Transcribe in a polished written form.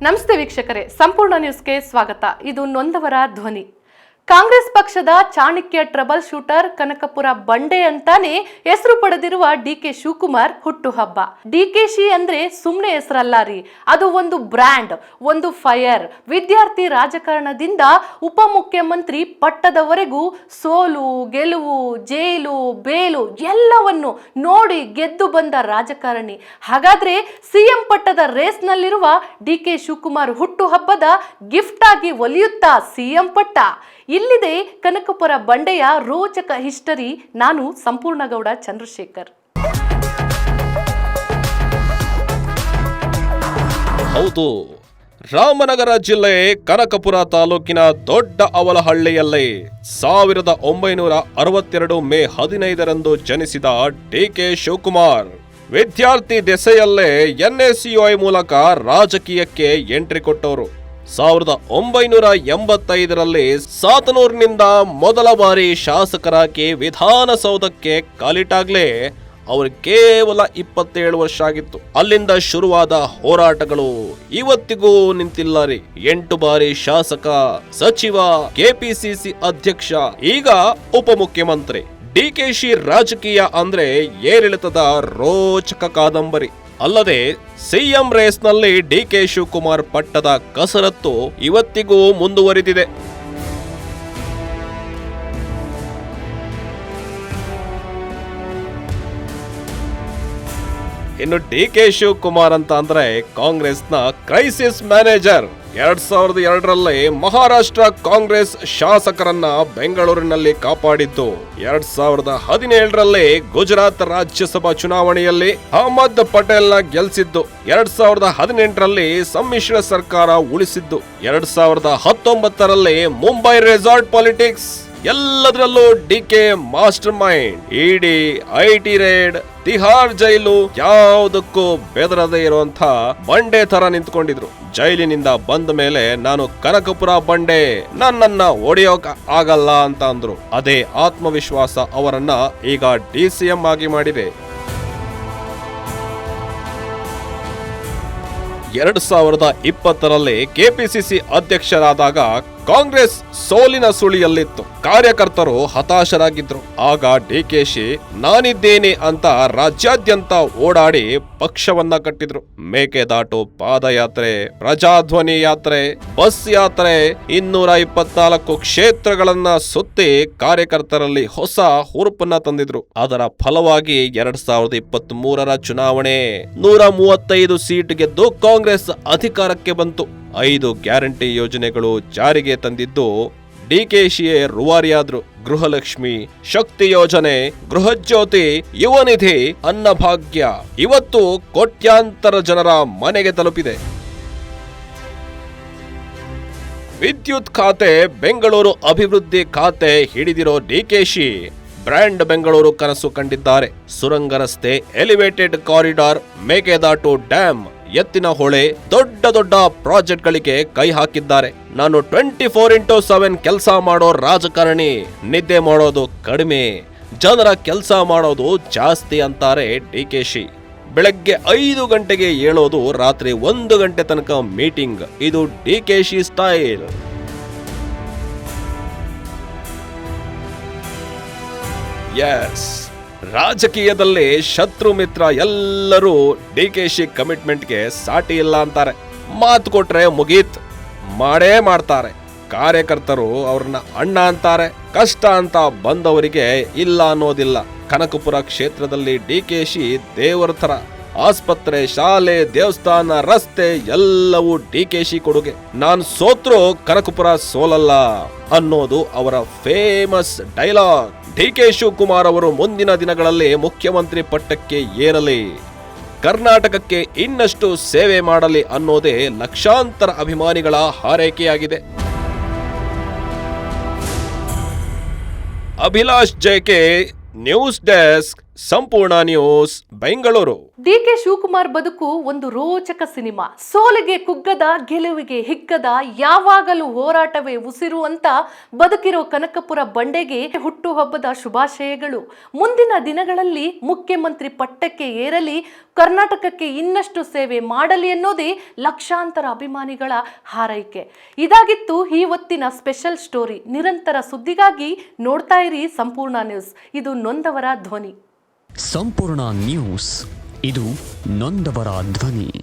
ನಮಸ್ತೆ ವೀಕ್ಷಕರೇ, ಸಂಪೂರ್ಣ ನ್ಯೂಸ್ಗೆ ಸ್ವಾಗತ. ಇದು ನೊಂದವರ ಧ್ವನಿ. ಕಾಂಗ್ರೆಸ್ ಪಕ್ಷದ ಚಾಣಕ್ಯ ಟ್ರಬಲ್ ಶೂಟರ್ ಕನಕಪುರ ಬಂಡೆ ಅಂತಾನೆ ಹೆಸರು ಪಡೆದಿರುವ ಡಿಕೆ ಶಿವಕುಮಾರ್ ಹುಟ್ಟುಹಬ್ಬ. ಡಿಕೆಶಿ ಅಂದ್ರೆ ಸುಮ್ಮನೆ ಹೆಸರಲ್ಲ ರೀ, ಅದು ಒಂದು ಬ್ರ್ಯಾಂಡ್, ಒಂದು ಫೈರ್. ವಿದ್ಯಾರ್ಥಿ ರಾಜಕಾರಣದಿಂದ ಉಪಮುಖ್ಯಮಂತ್ರಿ ಪಟ್ಟದವರೆಗೂ ಸೋಲು ಗೆಲುವು ಜೈಲು ಬೇಲು ಎಲ್ಲವನ್ನು ನೋಡಿ ಗೆದ್ದು ಬಂದ ರಾಜಕಾರಣಿ. ಹಾಗಾದ್ರೆ ಸಿಎಂ ಪಟ್ಟದ ರೇಸ್ನಲ್ಲಿರುವ ಡಿಕೆ ಶಿವಕುಮಾರ್ ಹುಟ್ಟುಹಬ್ಬದ ಗಿಫ್ಟ್ ಆಗಿ ಒಲಿಯುತ್ತಾ ಸಿಎಂ ಪಟ್ಟ. ಇಲ್ಲಿದೆ ಕನಕಪುರ ಬಂಡೆಯ ರೋಚಕ ಹಿಸ್ಟರಿ. ನಾನು ಸಂಪೂರ್ಣಗೌಡ ಚಂದ್ರಶೇಖರ್. ಹೌದು, ರಾಮನಗರ ಜಿಲ್ಲೆ ಕನಕಪುರ ತಾಲೂಕಿನ ದೊಡ್ಡ ಅವಲಹಳ್ಳಿಯಲ್ಲಿ 1962 ಮೇ 15ರಂದು ಜನಿಸಿದ ಡಿಕೆ ಶಿವಕುಮಾರ್ ವಿದ್ಯಾರ್ಥಿ ದೆಸೆಯಲ್ಲೇ NSUI ಮೂಲಕ ರಾಜಕೀಯಕ್ಕೆ ಎಂಟ್ರಿ ಕೊಟ್ಟವರು. 1985ರಲ್ಲಿ ಸಾತನೂರಿನಿಂದ ಮೊದಲ ಬಾರಿ ಶಾಸಕರಾಗಿ ವಿಧಾನಸೌಧಕ್ಕೆ ಕಾಲಿಟ್ಟಾಗ್ಲೇ ಅವರು ಕೇವಲ 27 ವರ್ಷ ಆಗಿತ್ತು. ಅಲ್ಲಿಂದ ಶುರುವಾದ ಹೋರಾಟಗಳು ಇವತ್ತಿಗೂ ನಿಂತಿಲ್ಲ ರೀ. 8 ಬಾರಿ ಶಾಸಕ, ಸಚಿವ, ಕೆಪಿಸಿಸಿ ಅಧ್ಯಕ್ಷ, ಈಗ ಉಪಮುಖ್ಯಮಂತ್ರಿ. ಡಿಕೆಶಿ ರಾಜಕೀಯ ಅಂದ್ರೆ ಏರಿಳಿತದ ರೋಚಕ ಕಾದಂಬರಿ. ಅಲ್ಲದೆ ಸಿಎಂ ರೇಸ್ನಲ್ಲಿ ಡಿಕೆ ಶಿವಕುಮಾರ್ ಪಟ್ಟದ ಕಸರತ್ತು ಇವತ್ತಿಗೂ ಮುಂದುವರಿದಿದೆ. ಇನ್ನು ಡಿಕೆ ಶಿವಕುಮಾರ್ ಅಂತ ಅಂದ್ರೆ ಕಾಂಗ್ರೆಸ್ನ ಕ್ರೈಸಿಸ್ ಮ್ಯಾನೇಜರ್. 2002ರಲ್ಲಿ ಮಹಾರಾಷ್ಟ್ರ ಕಾಂಗ್ರೆಸ್ ಶಾಸಕರನ್ನ ಬೆಂಗಳೂರಿನಲ್ಲಿ ಕಾಪಾಡಿದ್ದು, 2017ರಲ್ಲಿ ಗುಜರಾತ್ ರಾಜ್ಯಸಭಾ ಚುನಾವಣೆಯಲ್ಲಿ ಅಹಮದ್ ಪಟೇಲ್ ನ ಗೆಲ್ಲಿಸಿದ್ದು, 2018ರಲ್ಲಿ ಸಮ್ಮಿಶ್ರ ಸರ್ಕಾರ ಉಳಿಸಿದ್ದು, 2019ರಲ್ಲಿ ಮುಂಬೈ ರೆಸಾರ್ಟ್ ಪಾಲಿಟಿಕ್ಸ್, ಎಲ್ಲದರಲ್ಲೂ DK master mind. ED, IT raid, Tihar jail ಯಾವುದಕ್ಕೂ ಬೆದರದೇ ಇರುವಂತ ಬಂಡೆ ತರ ನಿಂತ್ಕೊಂಡಿದ್ರು. ಜೈಲಿನಿಂದ ಬಂದ ಮೇಲೆ ನಾನು ಕನಕಪುರ ಬಂಡೆ, ನನ್ನನ್ನ ಒಡೆಯೋಕ್ ಆಗಲ್ಲ ಅಂತ ಅಂದ್ರು. ಅದೇ ಆತ್ಮವಿಶ್ವಾಸ ಅವರನ್ನ ಈಗ DCM ಆಗಿ ಮಾಡಿದೆ. 2020ರಲ್ಲಿ ಕೆಪಿಸಿಸಿ ಅಧ್ಯಕ್ಷರಾದಾಗ ಕಾಂಗ್ರೆಸ್ ಸೋಲಿನ ಸುಳಿಯಲ್ಲಿತ್ತು. ಕಾರ್ಯಕರ್ತರು ಹತಾಶರಾಗಿದ್ರು. ಆಗ ಡಿಕೆಶಿ ನಾನಿದ್ದೇನೆ ಅಂತ ರಾಜ್ಯಾದ್ಯಂತ ಓಡಾಡಿ ಪಕ್ಷವನ್ನ ಕಟ್ಟಿದ್ರು. ಮೇಕೆದಾಟು ಪಾದಯಾತ್ರೆ, ಪ್ರಜಾಧ್ವನಿ ಯಾತ್ರೆ, ಬಸ್ ಯಾತ್ರೆ, 224 ಕ್ಷೇತ್ರಗಳನ್ನ ಸುತ್ತಿ ಕಾರ್ಯಕರ್ತರಲ್ಲಿ ಹೊಸ ಹುರುಪನ್ನ ತಂದಿದ್ರು. ಅದರ ಫಲವಾಗಿ 2023ರ ಚುನಾವಣೆ 135 ಸೀಟ್ ಗೆದ್ದು ಕಾಂಗ್ರೆಸ್ ಅಧಿಕಾರಕ್ಕೆ ಬಂತು. 5 ಗ್ಯಾರಂಟಿ ಯೋಜನೆಗಳು ಜಾರಿಗೆ ತಂದಿದ್ದು ಡಿಕೆಶಿಯೇ ರೂವಾರಿಯಾದ್ರು. ಗೃಹಲಕ್ಷ್ಮಿ, ಶಕ್ತಿ ಯೋಜನೆ, ಗೃಹಜ್ಯೋತಿ, ಯುವನಿಧಿ, ಅನ್ನಭಾಗ್ಯ ಇವತ್ತು ಕೋಟ್ಯಾಂತರ ಜನರ ಮನೆಗೆ ತಲುಪಿದೆ. ವಿದ್ಯುತ್ ಖಾತೆ, ಬೆಂಗಳೂರು ಅಭಿವೃದ್ಧಿ ಖಾತೆ ಹಿಡಿದಿರೋ ಡಿಕೆಶಿ ಬ್ರ್ಯಾಂಡ್ ಬೆಂಗಳೂರು ಕನಸು ಕಂಡಿದ್ದಾರೆ. ಸುರಂಗ ರಸ್ತೆ, ಎಲಿವೇಟೆಡ್ ಕಾರಿಡಾರ್, ಮೇಕೆದಾಟು ಡ್ಯಾಮ್, ಎತ್ತಿನ ಹೊಳೆ, ದೊಡ್ಡ ದೊಡ್ಡ ಪ್ರಾಜೆಕ್ಟ್ಗಳಿಗೆ ಕೈ ಹಾಕಿದ್ದಾರೆ. ನಾನು 24x7 ಕೆಲಸ ಮಾಡೋ ರಾಜಕಾರಣಿ, ನಿದ್ದೆ ಮಾಡೋದು ಕಡಿಮೆ, ಜನರ ಕೆಲಸ ಮಾಡೋದು ಜಾಸ್ತಿ ಅಂತಾರೆ ಡಿಕೆಶಿ. ಬೆಳಗ್ಗೆ 5 ಗಂಟೆಗೆ ಏಳೋದು, ರಾತ್ರಿ 1 ಗಂಟೆ ತನಕ ಮೀಟಿಂಗ್. ಇದು ಡಿಕೆಶಿ ಸ್ಟೈಲ್. ಎಸ್, ರಾಜಕೀಯದಲ್ಲಿ ಶತ್ರು ಮಿತ್ರ ಎಲ್ಲರೂ ಡಿಕೆಶಿ ಕಮಿಟ್ಮೆಂಟ್ಗೆ ಸಾಟಿ ಇಲ್ಲ ಅಂತಾರೆ. ಮಾತು ಕೊಟ್ರೆ ಮುಗೀತ್, ಮಾಡೇ ಮಾಡ್ತಾರೆ. ಕಾರ್ಯಕರ್ತರು ಅವ್ರನ್ನ ಅಣ್ಣ ಅಂತಾರೆ. ಕಷ್ಟ ಅಂತ ಬಂದವರಿಗೆ ಇಲ್ಲ ಅನ್ನೋದಿಲ್ಲ. ಕನಕಪುರ ಕ್ಷೇತ್ರದಲ್ಲಿ ಡಿಕೆಶಿ ದೇವರ ತರ. ಆಸ್ಪತ್ರೆ, ಶಾಲೆ, ದೇವಸ್ಥಾನ, ರಸ್ತೆ ಎಲ್ಲವೂ ಡಿಕೆಶಿ ಕೊಡುಗೆ. ನಾನ್ ಸೋತ್ರು ಕನಕಪುರ ಸೋಲಲ್ಲ ಅನ್ನೋದು ಅವರ ಫೇಮಸ್ ಡೈಲಾಗ್. ಡಿಕೆ ಶಿವಕುಮಾರ್ ಅವರು ಮುಂದಿನ ದಿನಗಳಲ್ಲಿ ಮುಖ್ಯಮಂತ್ರಿ ಪಟ್ಟಕ್ಕೆ ಏರಲಿ, ಕರ್ನಾಟಕಕ್ಕೆ ಇನ್ನಷ್ಟು ಸೇವೆ ಮಾಡಲಿ ಅನ್ನೋದೇ ಲಕ್ಷಾಂತರ ಅಭಿಮಾನಿಗಳ ಹಾರೈಕೆಯಾಗಿದೆ. ಅಭಿಲಾಷ್ ಜೆಕೆ, ನ್ಯೂಸ್ ಡೆಸ್ಕ್, ಸಂಪೂರ್ಣ ನ್ಯೂಸ್ ಬೆಂಗಳೂರು. ಡಿಕೆ ಶಿವಕುಮಾರ್ ಬದುಕು ಒಂದು ರೋಚಕ ಸಿನಿಮಾ. ಸೋಲಿಗೆ ಕುಗ್ಗದ, ಗೆಲುವಿಗೆ ಹಿಗ್ಗದ, ಯಾವಾಗಲೂ ಹೋರಾಟವೇ ಉಸಿರು ಅಂತ ಬದುಕಿರೋ ಕನಕಪುರ ಬಂಡೆಗೆ ಹುಟ್ಟುಹಬ್ಬದ ಶುಭಾಶಯಗಳು. ಮುಂದಿನ ದಿನಗಳಲ್ಲಿ ಮುಖ್ಯಮಂತ್ರಿ ಪಟ್ಟಕ್ಕೆ ಏರಲಿ, ಕರ್ನಾಟಕಕ್ಕೆ ಇನ್ನಷ್ಟು ಸೇವೆ ಮಾಡಲಿ ಅನ್ನೋದೇ ಲಕ್ಷಾಂತರ ಅಭಿಮಾನಿಗಳ ಹಾರೈಕೆ. ಇದಾಗಿತ್ತು ಈ ಹೊತ್ತಿನ ಸ್ಪೆಷಲ್ ಸ್ಟೋರಿ. ನಿರಂತರ ಸುದ್ದಿಗಾಗಿ ನೋಡ್ತಾ ಇರಿ ಸಂಪೂರ್ಣ ನ್ಯೂಸ್. ಇದು ನೊಂದವರ ಧ್ವನಿ. ಸಂಪೂರ್ಣ ನ್ಯೂಸ್, ಇದು ನೊಂದವರ ಧ್ವನಿ.